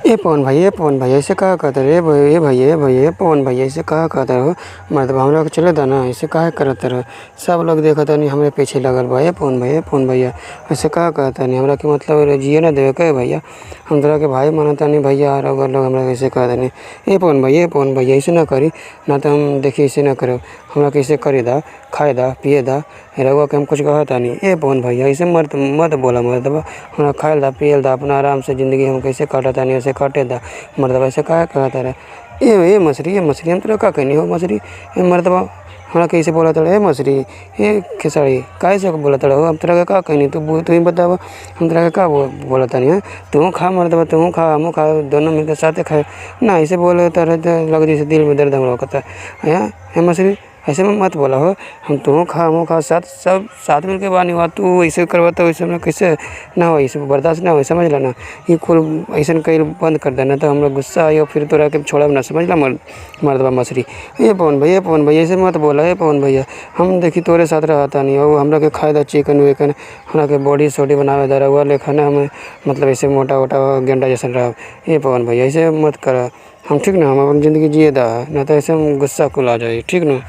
ए पवन भाई ऐसे कहा कहते रहे ए पवन भाई ऐसे कहा कहते रहो मतलब हमरा के चले दा ना ऐसे काहे करत रहो। सब लोग देखत नहीं हमरे पीछे लगल बा। ए पवन भैया ऐसे कहा कहता नहीं हमरा के मतलब जिए ना देवे के भैया। हम तोरा के भाई मानता नहीं भैया और अगर लोग हमरा कैसे कह देनी ए पवन भैया ऐसे ना करी ना तो हम देखिए ऐसे ना करो हमरा कैसे करे दा खाए दा पिए दा रउआ के हम कुछ कहता नहीं। ए पवन भैया ऐसे मत बोला मर्दबा हमरा खाए दा पिए दा अपना आराम से ज़िंदगी हम कैसे काटता नहीं ऐसे काटे दा मर्दबा ऐसे काहे कहता रहे। ए मछली हम तोरा का कहनी हो मछली ए मर्दबा हमरा कैसे बोला तड़ा ए मछली ए खेसारी काहे से बोला तड़ा हो हम तोरा का कहनी तू ही बतावा हम तोरा का बोला तनी है तू खा मर्दबा तू खा हम खा दोनों मिलकर साथे खाए ना ऐसे बोले तरह लग जैसे दिल में दर्द हम होता है मछली ऐसे में मत बोला हो हम तू खा हम खा सब साथ मिल के बानी हुआ तू ऐसे करवाता वैसे हमरा कैसे ना हो ऐसे बर्दाश्त ना हो समझ ला ना ये कुल ऐसा कहीं बंद कर देना तो हमरा गुस्सा आई फिर तोरा के छोड़ा ना समझ ला मर्दबा मछली। ए पवन भैया ऐसे मत बोला ए पवन भैया हम देखी तोरे साथ रहता नहीं हो हमरा के खाए दा चिकन विकन हमरा के बॉडी सोडी बनावे दा रहुआ लेखा ना हमें मतलब ऐसे मोटा गेंडा जैसा रह। ए पवन भैया ऐसे मत कर हम ठीक ना हम अपन ज़िंदगी जिए दा ना तो ऐसे हम गुस्सा कुल आ जाए ठीक ना।